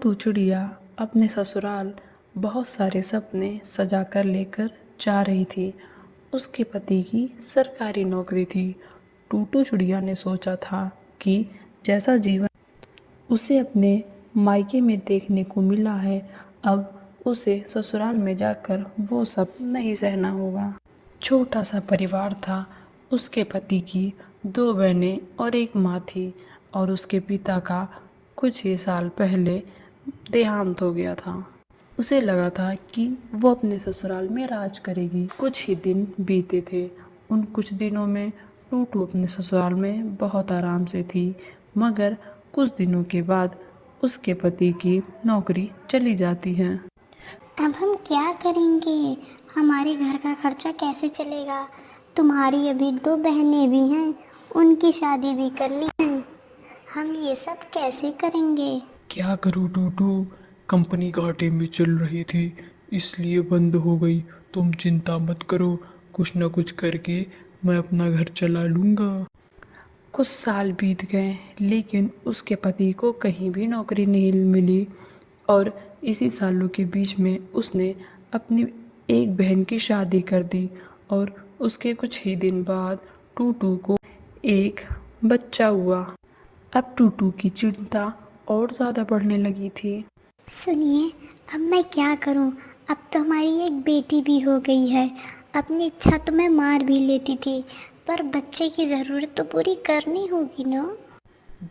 टूटू चिड़िया अपने ससुराल बहुत सारे सपने सजा कर लेकर जा रही थी। उसके पति की सरकारी नौकरी थी। टूटू चिड़िया ने सोचा था कि जैसा जीवन उसे अपने मायके में देखने को मिला है, अब उसे ससुराल में जाकर वो सब नहीं सहना होगा। छोटा सा परिवार था। उसके पति की दो बहनें और एक माँ थी और उसके पिता का कुछ ही साल पहले देहांत हो गया था। उसे लगा था कि वो अपने ससुराल में राज करेगी। कुछ ही दिन बीते थे। उन कुछ दिनों में टूटू अपने ससुराल में बहुत आराम से थी, मगर कुछ दिनों के बाद उसके पति की नौकरी चली जाती है। अब हम क्या करेंगे? हमारे घर का खर्चा कैसे चलेगा? तुम्हारी अभी दो बहनें भी हैं, उनकी शादी भी कर ली है। हम ये सब कैसे करेंगे? क्या करूँ टूटू, कंपनी घाटे में चल रही थी इसलिए बंद हो गई। तुम चिंता मत करो, कुछ न कुछ करके मैं अपना घर चला लूँगा। कुछ साल बीत गए, लेकिन उसके पति को कहीं भी नौकरी नहीं मिली और इसी सालों के बीच में उसने अपनी एक बहन की शादी कर दी और उसके कुछ ही दिन बाद टूटू को एक बच्चा हुआ। अब टूटू की चिंता और ज़्यादा बढ़ने लगी थी। सुनिए, अब मैं क्या करूं? अब तो हमारी एक बेटी भी हो गई है। अपनी इच्छा तो मैं मार भी लेती थी, पर बच्चे की ज़रूरत तो पूरी करनी होगी ना।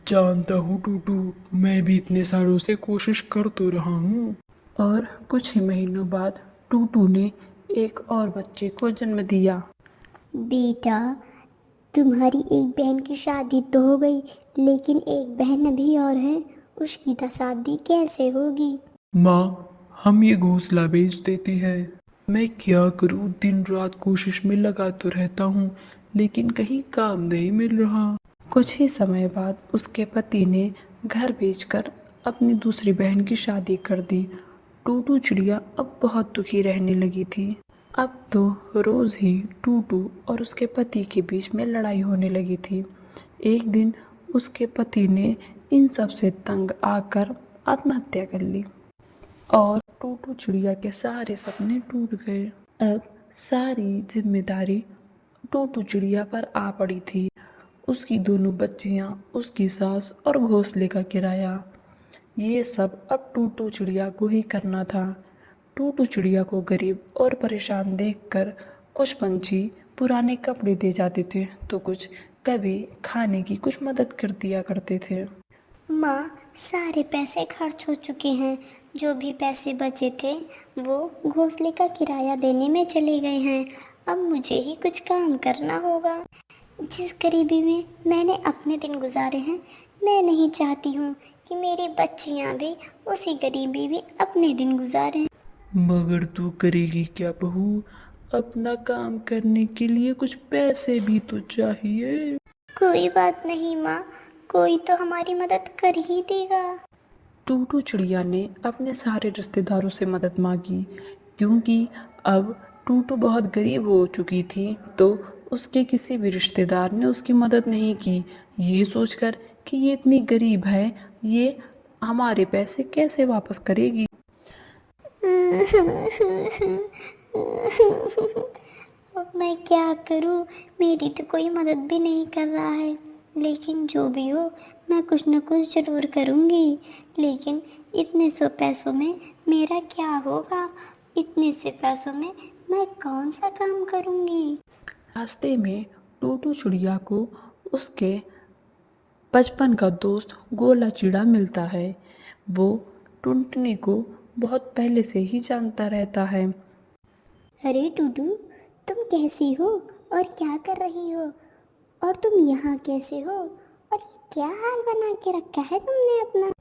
जानता हूँ टूटू, मैं भी इतने सालों से कोशिश कर तो रहा हूँ। और कुछ ही महीनों बाद टूटू ने एक और बच्चे को जन्म दिया। बेटा, तुम्हारी एक बहन की शादी तो हो गई, लेकिन एक बहन अभी और है, उसकी तो शादी कैसे होगी? माँ, हम ये घोंसला बेच देती है। मैं क्या करूँ, दिन रात कोशिश में लगा तो रहता हूँ लेकिन कहीं काम नहीं मिल रहा। कुछ ही समय बाद उसके पति ने घर बेचकर अपनी दूसरी बहन की शादी कर दी। टूटू चिड़िया अब बहुत दुखी रहने लगी थी। अब तो रोज ही टूटू और उसके पति के बीच में लड़ाई होने लगी थी। एक दिन उसके पति ने इन सब से तंग आकर आत्महत्या कर ली और टूटू चिड़िया के सारे सपने टूट गए। अब सारी जिम्मेदारी टूटू चिड़िया पर आ पड़ी थी। उसकी दोनों बच्चियां, उसकी सास और घोंसले का किराया, ये सब अब टूटू चिड़िया को ही करना था। टूटू चिड़िया को गरीब और परेशान देखकर कुछ पंछी पुराने कपड़े दे जाते थे, तो कुछ कभी खाने की कुछ मदद कर दिया करते थे। माँ, सारे पैसे खर्च हो चुके हैं। जो भी पैसे बचे थे वो घोंसले का किराया देने में चले गए हैं। अब मुझे ही कुछ काम करना होगा। जिस गरीबी में मैंने अपने दिन गुजारे हैं, मैं नहीं चाहती हूँ कि मेरी बच्चियाँ भी उसी गरीबी में अपने दिन गुजारें। मगर तू करेगी क्या बहू, अपना काम करने के लिए कुछ पैसे भी तो चाहिए। कोई बात नहीं माँ, कोई तो हमारी मदद कर ही देगा। टूटू चिड़िया ने अपने सारे रिश्तेदारों से मदद मांगी, क्योंकि अब टूटू बहुत गरीब हो चुकी थी, तो उसके किसी भी रिश्तेदार ने उसकी मदद नहीं की, ये सोचकर कि ये इतनी गरीब है, ये हमारे पैसे कैसे वापस करेगी। अब मैं क्या करूं? मेरी तो कोई मदद भी नहीं कर रहा है। लेकिन जो भी हो, मैं कुछ न कुछ ज़रूर करूंगी। लेकिन इतने से पैसों में मेरा क्या होगा? इतने से पैसों में मैं कौन सा काम करूंगी? रास्ते में टूटू चिड़िया को उसके बचपन का दोस्त गोला चिड़ा मिलता है। वो टुनटुनी को बहुत पहले से ही जानता रहता है। अरे टूटू, तुम कैसी हो और क्या कर रही हो? और तुम यहाँ कैसे हो? और ये क्या हाल बना के रखा है तुमने अपना?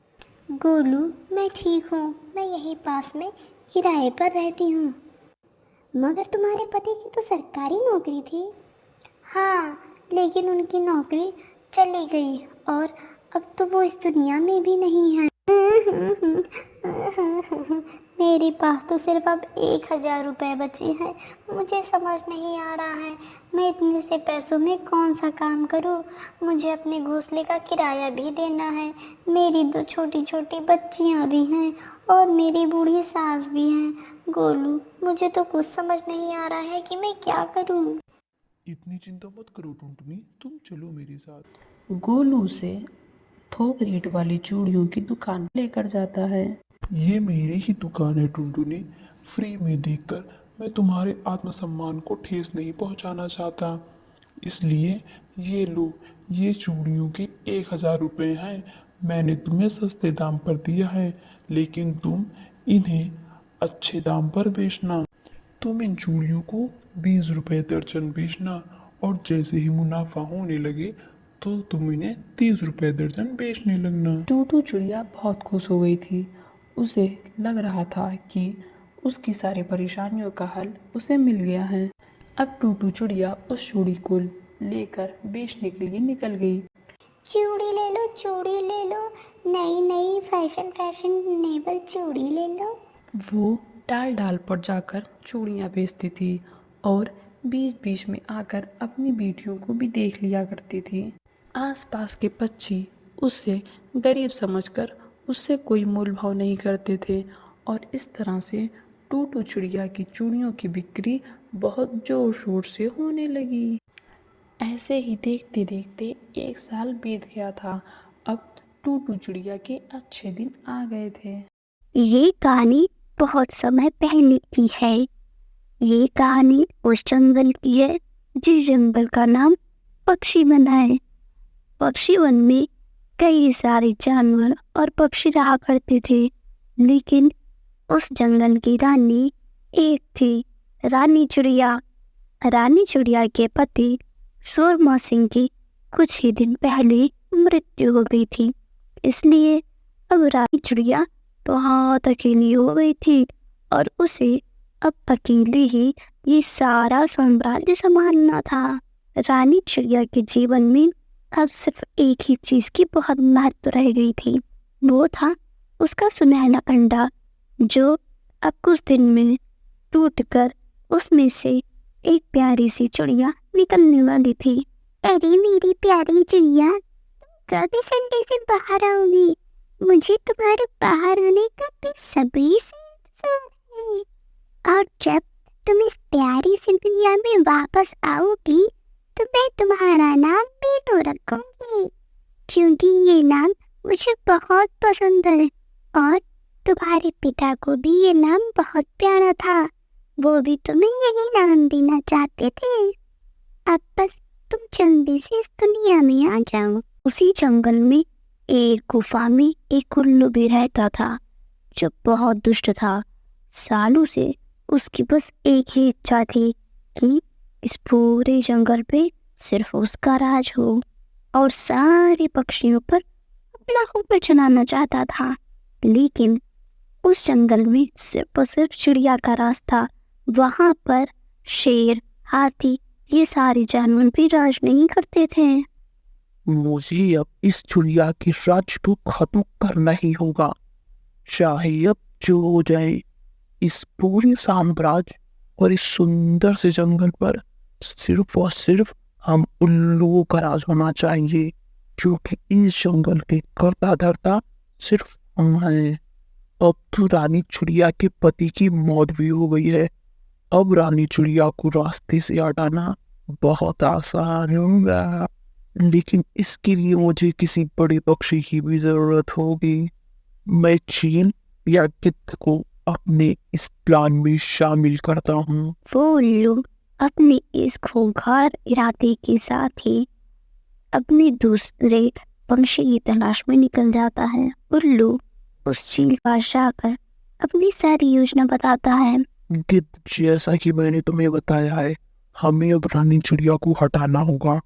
गोलू, मैं ठीक हूँ। मैं यहीं पास में किराए पर रहती हूँ। मगर तुम्हारे पति की तो सरकारी नौकरी थी। हाँ, लेकिन उनकी नौकरी चली गई और अब तो वो इस दुनिया में भी नहीं है। मेरे पास तो सिर्फ अब 1,000 रुपये बचे हैं। मुझे समझ नहीं आ रहा है मैं इतने से पैसों में कौन सा काम करूं। मुझे अपने घोंसले का किराया भी देना है, मेरी 2 छोटी छोटी बच्चियां भी हैं और मेरी बूढ़ी सास भी हैं। गोलू, मुझे तो कुछ समझ नहीं आ रहा है कि मैं क्या करूं। इतनी चिंता मत करो टुनटुनी, तुम चलो मेरे साथ। गोलू से थोक रेट वाली चूड़ियों की दुकान लेकर जाता है। ये मेरी ही दुकान है टुनटुनी। फ्री में देखकर मैं तुम्हारे आत्मसम्मान को ठेस नहीं पहुंचाना चाहता, इसलिए ये लो, ये चूड़ियों के 1,000 रुपये हैं। मैंने तुम्हें सस्ते दाम पर दिया है, लेकिन तुम इन्हें अच्छे दाम पर बेचना। तुम इन चूड़ियों को 20 रुपये दर्जन बेचना, और जैसे ही मुनाफा होने लगे तो तुम इन्हें 30 रुपये दर्जन बेचने लगना। टूटू चिड़िया बहुत खुश हो गई थी। उसे लग रहा था कि उसकी सारी परेशानियों का हल उसे मिल गया है। अब टूटू चिड़िया उस चूड़ी को लेकर बेचने के लिए निकल गई। चूड़ी ले लो, चूड़ी ले लो, नई नई फैशनेबल चूड़ी ले लो। वो डाल डाल पर जाकर चूड़ियाँ बेचती थी और बीच बीच में आकर अपनी बेटियों को भी देख लिया करती थी। आसपास के पक्षी उससे गरीब समझकर उससे कोई मोल भाव नहीं करते थे और इस तरह से टूटू चिड़िया की चूड़ियों की बिक्री बहुत जोर शोर से होने लगी। ऐसे ही देखते देखते 1 साल बीत गया था। अब टूटू चिड़िया के अच्छे दिन आ गए थे। ये कहानी बहुत समय पहले की है। ये कहानी उस जंगल की है जिस जंगल का नाम पक्षी वन है। पक्षी वन में कई सारे जानवर और पक्षी रहा करते थे, लेकिन उस जंगल की रानी एक थी, रानी चिड़िया। रानी चिड़िया के पति सूरमा सिंह की कुछ ही दिन पहले मृत्यु हो गई थी, इसलिए अब रानी चिड़िया बहुत अकेली हो गई थी और उसे अब अकेले ही ये सारा साम्राज्य संभालना था। रानी चिड़िया के जीवन में अब सिर्फ एक ही चीज की बहुत महत्व रह गई थी, वो था उसका सुनहरा अंडा, जो अब कुछ दिन में टूटकर उसमें से एक प्यारी सी चिड़िया निकलने वाली थी। अरे मेरी प्यारी चिड़िया, कब इस अंडे से बाहर आओगी? मुझे तुम्हारे बाहर आने का बेसब्री से इंतजार है। और जब तुम इस प्यारी सी दुनिया में वापस आओगी तो मैं तुम्हारा नाम बेटू रखूंगी, क्योंकि ये नाम मुझे बहुत पसंद है और तुम्हारे पिता को भी ये नाम बहुत प्यारा था, वो भी तुम्हें यही नाम देना चाहते थे। अब बस तुम जल्दी से इस दुनिया में आ जाओ। उसी जंगल में एक गुफा में एक उल्लू भी रहता था, जो बहुत दुष्ट था। सालों से उसकी बस एक ही इच्छा थी कि इस पूरे जंगल पे सिर्फ उसका राज हो, और सारे पक्षियों पर अपना हुक्म चलाना चाहता था। लेकिन उस जंगल में सिर्फ और सिर्फ चिड़िया का राज था। वहां पर शेर, हाथी, ये सारे जानवर भी राज नहीं करते थे। मुझे अब इस चिड़िया के राज्य को खत्म करना ही होगा, चाहे अब जो हो जाए। इस पूरे साम्राज्य और इस सुंदर से जंगल पर सिर्फ और सिर्फ हम उल्लुओं का राज होना चाहिए, क्योंकि इस जंगल के करता धरता सिर्फ हम हैं। अब तो रानी चिड़िया के पति की मौत भी हो गई है। अब रानी चिड़िया को रास्ते से हटाना बहुत आसान होगा, लेकिन इसके लिए मुझे किसी बड़े पक्षी की भी जरूरत होगी। मैं चील या गिद्ध को अपने इस प्लान में शामिल करता हूँ। वो उल्लू अपने इस खूंखार इरादे के साथ ही अपने दूसरे पंछी की तलाश में निकल जाता है। उल्लू उस चील के पास जाकर अपनी सारी योजना बताता है। गिद्ध, जैसा कि मैंने तुम्हें बताया है, हमें अब रानी चिड़िया को हटाना होगा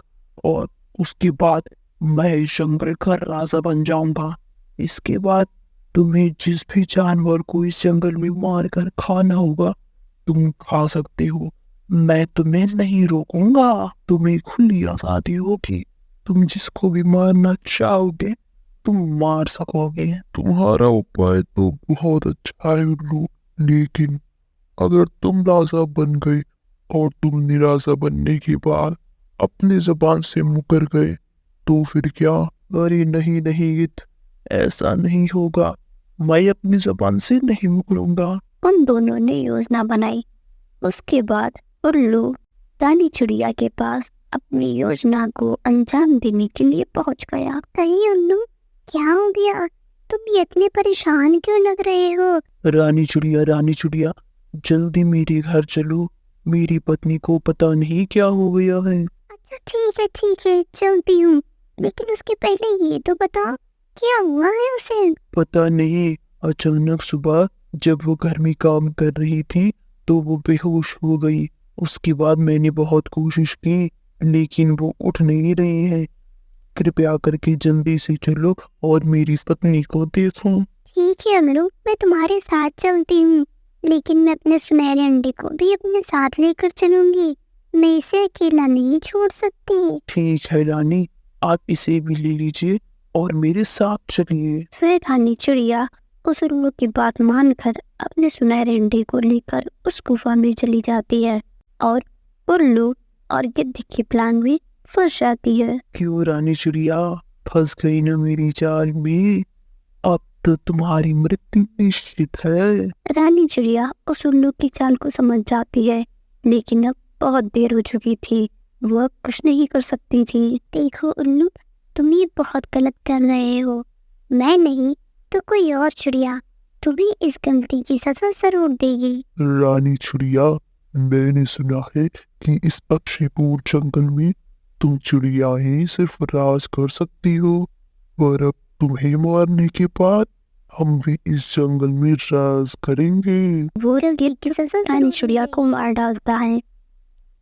और उसके बाद मैं इस जंगल का राजा बन जाऊंगा। इसके बाद तुम्हें जिस भी जानवर को इस जंगल में मार कर खाना होगा तुम खा सकते हो। मैं तुम्हें नहीं रोकूंगा, तुम्हें खुली आजादी होगी। तुम जिसको भी मारना चाहोगे तुम मार सकोगे। तुम्हारा उपाय तो बहुत अच्छा है उल्लू, लेकिन अगर तुम राजा बन गए और तुमने राजा बनने के बाद अपनी जबान से मुकर गए तो फिर क्या? अरे नहीं नहीं गिद्ध, ऐसा नहीं होगा। मैं अपनी जबान से नहीं मुकरूंगा। उन दोनों ने योजना बनाई। उसके बाद उल्लू रानी चिड़िया के पास अपनी योजना को अंजाम देने के लिए पहुंच गया। अरे उल्लू, क्या हो गया? तुम इतने परेशान क्यों लग रहे हो? रानी चिड़िया, जल्दी मेरे घर चलो। मेरी पत्नी को पता नहीं क्या हो गया है। अच्छा ठीक है, चलती हूँ। लेकिन उसके पहले ये तो बताओ, क्या हुआ है उसे? पता नहीं, अचानक सुबह जब वो घर में काम कर रही थी तो वो बेहोश हो गई। उसके बाद मैंने बहुत कोशिश की लेकिन वो उठ नहीं रही है। कृपया करके जल्दी से चलो और मेरी पत्नी को देखो। ठीक है अमरू, मैं तुम्हारे साथ चलती हूँ, लेकिन मैं अपने सुनहरे अंडे को भी अपने साथ लेकर चलूंगी। मैं इसे अकेला नहीं छोड़ सकती। ठीक है रानी, आप इसे भी ले लीजिए और मेरे साथ चलिए। फिर रानी चिड़िया उस उल्लू की बात मानकर अपने सुनहरे अंडे को लेकर उस गुफा में चली जाती है और उल्लू और गिद्ध के प्लान में फंस जाती है। क्यों रानी चिड़िया, फंस गई ना मेरी जाल में? अब तो तुम्हारी मृत्यु निश्चित है। रानी चिड़िया उस उल्लू की चाल को समझ जाती है, लेकिन अब बहुत देर हो चुकी थी। वो अब कुछ नहीं कर सकती थी। देखो उल्लू, तुम ये बहुत गलत कर रहे हो। मैं नहीं तो कोई और चिड़िया तुम्हें इस गलती की सजा जरूर देगी। रानी चिड़िया, मैंने सुना है कि इस पक्षीपुर जंगल में तुम चिड़िया ही सिर्फ राज कर सकती हो, पर अब तुम्हें मारने के बाद हम भी इस जंगल में राज करेंगे। वो गिर की सजा रानी चिड़िया को मार डालता है।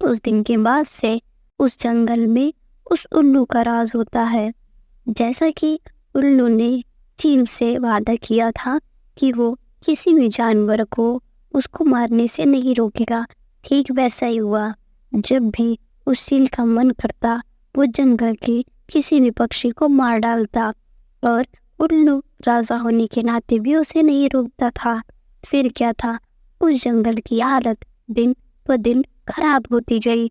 उस दिन के बाद से उस जंगल में उस उल्लू का राज होता है। जैसा कि उल्लू ने चील से वादा किया था कि वो किसी भी जानवर को उसको मारने से नहीं रोकेगा, ठीक वैसा ही हुआ। जब भी उस चील का मन करता वो जंगल के किसी भी पक्षी को मार डालता और उल्लू राजा होने के नाते भी उसे नहीं रोकता था। फिर क्या था, उस जंगल की हालत दिन ब दिन खराब होती गई